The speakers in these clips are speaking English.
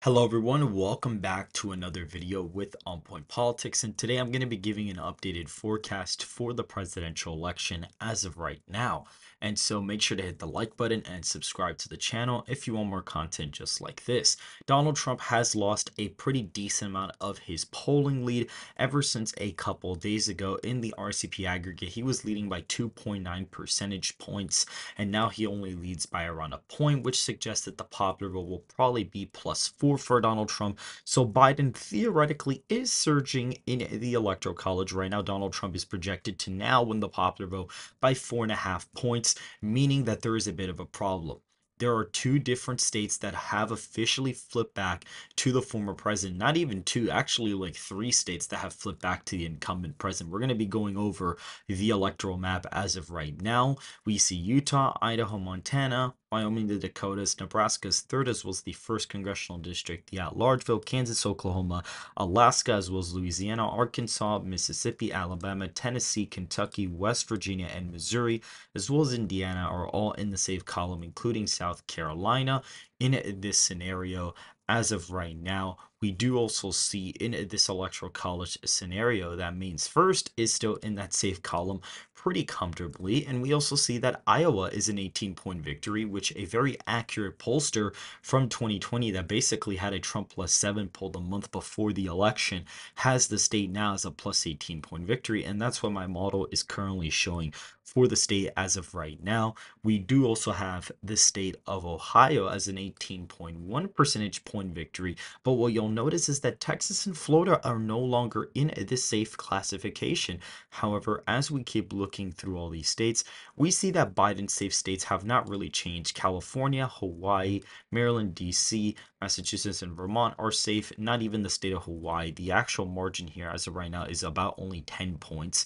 Hello everyone, welcome back to another video with On Point Politics, and today I'm going to be giving an updated forecast for the presidential election as of right now. And so make sure to hit the like button and subscribe to the channel if you want more content just like this. Donald Trump has lost a pretty decent amount of his polling lead ever since a couple days ago in the RCP aggregate. He was leading by 2.9 percentage points, and now he only leads by around a point, which suggests that the popular vote will probably be +4 for Donald Trump. So Biden theoretically is surging in the electoral college right now. Donald Trump is projected to now win the popular vote by 4.5 points, meaning that there is a bit of a problem. There are two different states that have officially flipped back to the former president. Not even two, actually like three states that have flipped back to the incumbent president. We're going to be going over the electoral map as of right now. We see Utah, Idaho, Montana, Wyoming, the Dakotas, Nebraska's third, as well as the first congressional district, the at-large vote, Kansas, Oklahoma, Alaska, as well as Louisiana, Arkansas, Mississippi, Alabama, Tennessee, Kentucky, West Virginia, and Missouri, as well as Indiana, are all in the safe column, including South Carolina. In this scenario, as of right now, we do also see in this electoral college scenario that Maine's first is still in that safe column pretty comfortably. And we also see that Iowa is an 18-point victory, which a very accurate pollster from 2020 that basically had a Trump +7 poll the month before the election has the state now as a +18-point victory. And that's what my model is currently showing for the state as of right now. We do also have the state of Ohio as an 18.1 percentage point victory. But what you'll notice is that Texas and Florida are no longer in this safe classification. However, as we keep looking through all these states, we see that Biden's safe states have not really changed. California, Hawaii, Maryland, DC, Massachusetts, and Vermont are safe. Not even the state of Hawaii. The actual margin here as of right now is about only 10 points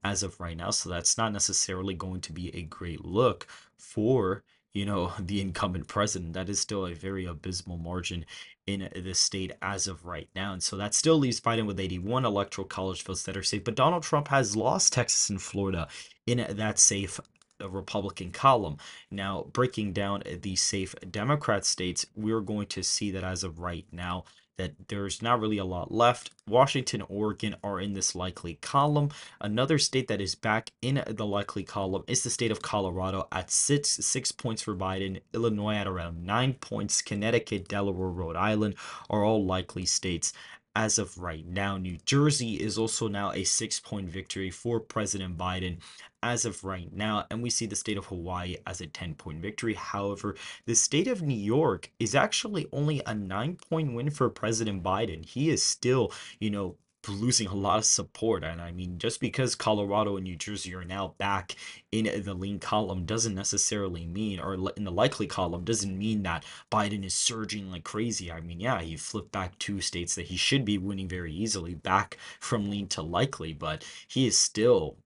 as of right now. So that's not necessarily going to be a great look for, the incumbent president. That is still a very abysmal margin in this state as of right now. And so that still leaves Biden with 81 electoral college votes that are safe. But Donald Trump has lost Texas and Florida in that safe Republican column. Now, breaking down the safe Democrat states, we're going to see that as of right now, that there's not really a lot left. Washington, Oregon are in this likely column. Another state that is back in the likely column is the state of Colorado at 6 points for Biden. Illinois at around 9 points. Connecticut, Delaware, Rhode Island are all likely states as of right now. New Jersey is also now a 6 point victory for President Biden as of right now. And we see the state of Hawaii as a 10 point victory. However, the state of New York is actually only a 9 point win for President Biden. He is still, losing a lot of support. And I mean, just because Colorado and New Jersey are now back in the lean column doesn't necessarily mean, or in the likely column, doesn't mean that Biden is surging like crazy. I mean, yeah, he flipped back two states that he should be winning very easily back from lean to likely, but he is still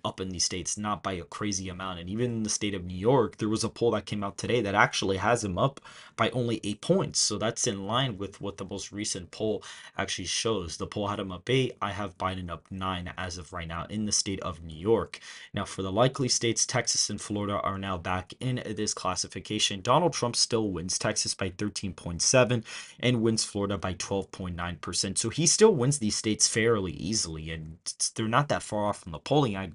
up in these states, not by a crazy amount. And even in the state of New York, there was a poll that came out today that actually has him up by only 8 points. So that's in line with what the most recent poll actually shows. The poll had him up 8. I have Biden up 9 as of right now in the state of New York. Now, for the likely states, Texas and Florida are now back in this classification. Donald Trump still wins Texas by 13.7 and wins Florida by 12.9%. So he still wins these states fairly easily, and they're not that far off from the polling aggregates.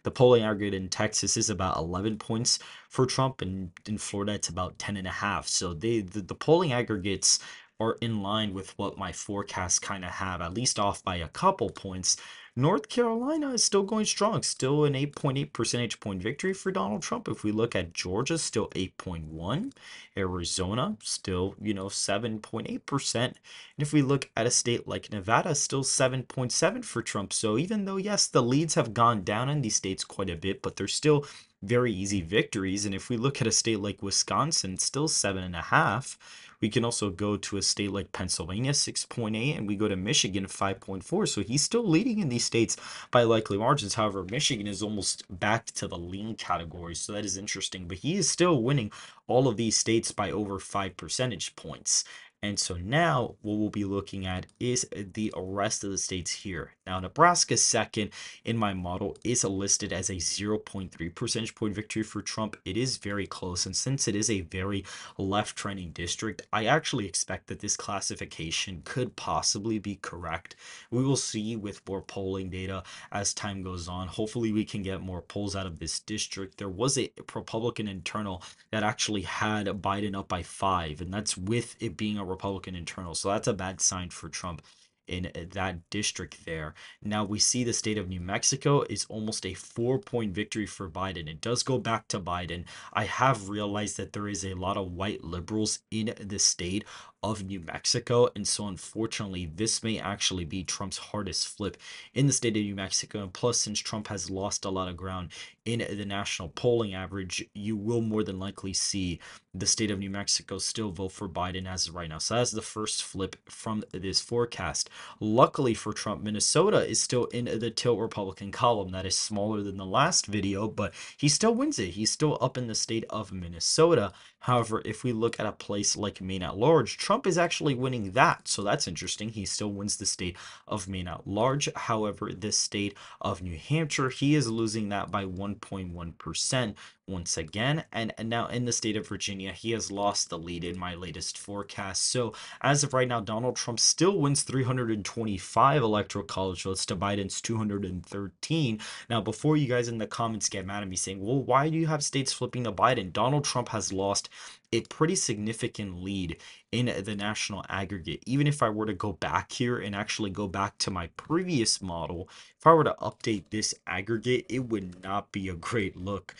The polling aggregate in Texas is about 11 points for Trump, and in Florida it's about 10.5. So the polling aggregates are in line with what my forecasts kind of have, at least off by a couple points. North Carolina is still going strong, still an 8.8 percentage point victory for Donald Trump. If we look at Georgia, still 8.1. Arizona, still, 7.8%. And if we look at a state like Nevada, still 7.7 for Trump. So even though, yes, the leads have gone down in these states quite a bit, but they're still very easy victories. And if we look at a state like Wisconsin, still 7.5. We can also go to a state like Pennsylvania, 6.8, and we go to Michigan, 5.4. So he's still leading in these states by likely margins. However, Michigan is almost back to the lean category, so that is interesting. But he is still winning all of these states by over 5 percentage points. And so now what we'll be looking at is the rest of the states here. Now, Nebraska second in my model is listed as a 0.3 percentage point victory for Trump. It is very close. And since it is a very left trending district, I actually expect that this classification could possibly be correct. We will see with more polling data as time goes on. Hopefully, we can get more polls out of this district. There was a Republican internal that actually had Biden up by 5, and that's with it being a Republican internal. So that's a bad sign for Trump in that district there. Now we see the state of New Mexico is almost a 4-point victory for Biden. It does go back to Biden. I have realized that there is a lot of white liberals in the state of New Mexico, and so unfortunately this may actually be Trump's hardest flip in the state of New Mexico. And plus, since Trump has lost a lot of ground in the national polling average, you will more than likely see the state of New Mexico still vote for Biden as of right now. So that's the first flip from this forecast. Luckily for Trump, Minnesota is still in the tilt Republican column. That is smaller than the last video, but he still wins it. He's still up in the state of Minnesota. However, if we look at a place like Maine at large, Trump is actually winning that. So that's interesting. He still wins the state of Maine at large. However, this state of New Hampshire, he is losing that by 1.1% once again. And now in the state of Virginia, he has lost the lead in my latest forecast. So as of right now, Donald Trump still wins 325 electoral college votes to Biden's 213. Now, before you guys in the comments get mad at me saying, well, why do you have states flipping to Biden? Donald Trump has lost a pretty significant lead in the national aggregate. Even if I were to go back here and actually go back to my previous model, if I were to update this aggregate, it would not be a great look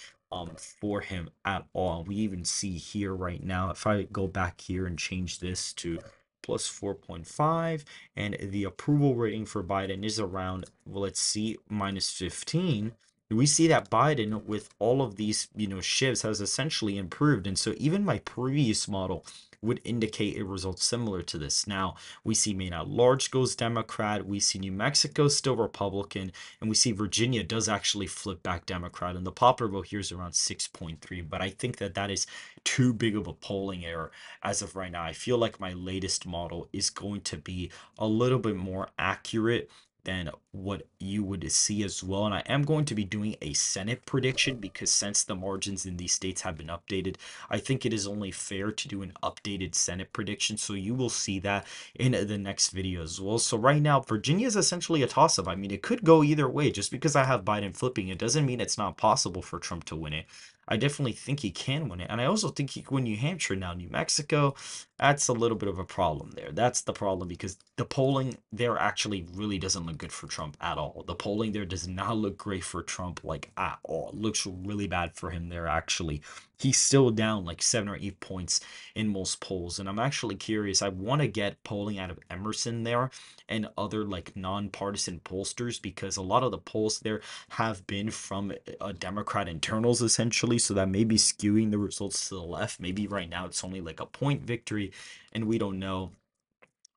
for him at all. We even see here right now, if I go back here and change this to plus 4.5, and the approval rating for Biden is around, well, let's see, minus 15. We see that Biden, with all of these, shifts, has essentially improved. And so even my previous model would indicate a result similar to this. Now, we see Maine at large goes Democrat. We see New Mexico still Republican. And we see Virginia does actually flip back Democrat. And the popular vote here is around 6.3. But I think that that is too big of a polling error as of right now. I feel like my latest model is going to be a little bit more accurate than what you would see as well. And I am going to be doing a Senate prediction because since the margins in these states have been updated, I think it is only fair to do an updated Senate prediction. So you will see that in the next video as well. So right now, Virginia is essentially a toss-up. I mean, it could go either way. Just because I have Biden flipping, it doesn't mean it's not possible for Trump to win it. I definitely think he can win it. And I also think he can win New Hampshire. Now, New Mexico, that's a little bit of a problem there. That's the problem because the polling there actually really doesn't look good for Trump at all. The polling there does not look great for Trump, like, at all. It looks really bad for him there, actually. He's still down like 7 or 8 points in most polls. And I'm actually curious. I want to get polling out of Emerson there and other like nonpartisan pollsters because a lot of the polls there have been from Democrat internals essentially. So that may be skewing the results to the left. Maybe right now it's only like a point victory and we don't know,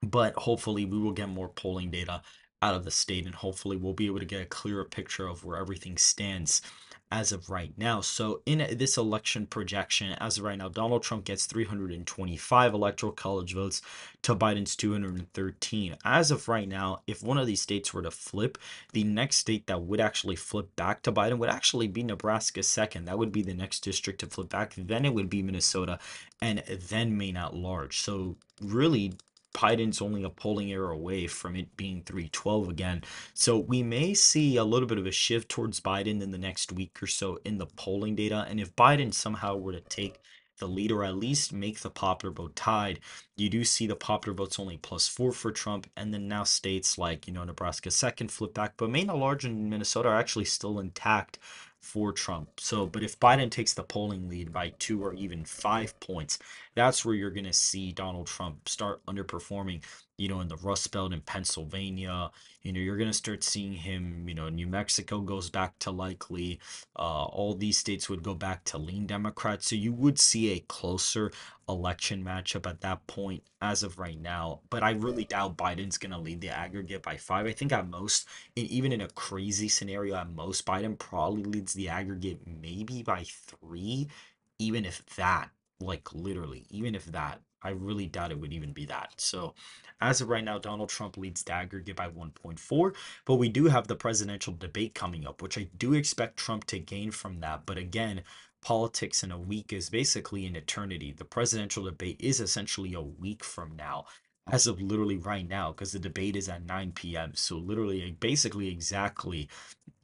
but hopefully we will get more polling data out of the state and hopefully we'll be able to get a clearer picture of where everything stands as of right now. So in this election projection, as of right now, Donald Trump gets 325 electoral college votes to Biden's 213. As of right now, if one of these states were to flip, the next state that would actually flip back to Biden would actually be Nebraska second. That would be the next district to flip back. Then it would be Minnesota and then Maine at large. So really, Biden's only a polling error away from it being 312 again. So we may see a little bit of a shift towards Biden in the next week or so in the polling data. And if Biden somehow were to take the lead or at least make the popular vote tied, you do see the popular votes only +4 for Trump. And then now states like, Nebraska second flip back, but Maine at large and Minnesota are actually still intact for Trump. So, but if Biden takes the polling lead by 2 or even 5 points, that's where you're going to see Donald Trump start underperforming, in the Rust Belt in Pennsylvania. You're going to start seeing him, New Mexico goes back to likely, all these states would go back to lean Democrat. So you would see a closer election matchup at that point as of right now. But I really doubt Biden's going to lead the aggregate by 5. I think at most, even in a crazy scenario, at most, Biden probably leads the aggregate maybe by 3, even if that, like literally, even if that. I really doubt it would even be that. So as of right now, Donald Trump leads the aggregate by 1.4, but we do have the presidential debate coming up, which I do expect Trump to gain from that. But again, politics in a week is basically an eternity. The presidential debate is essentially a week from now, as of literally right now, because the debate is at 9 p.m. So literally, basically exactly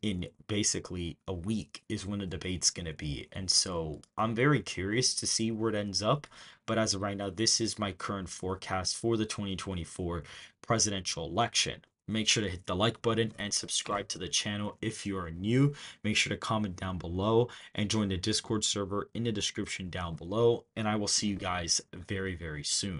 in basically a week is when the debate's going to be. And so I'm very curious to see where it ends up. But as of right now, this is my current forecast for the 2024 presidential election. Make sure to hit the like button and subscribe to the channel if you are new. Make sure to comment down below and join the Discord server in the description down below. And I will see you guys very, very soon.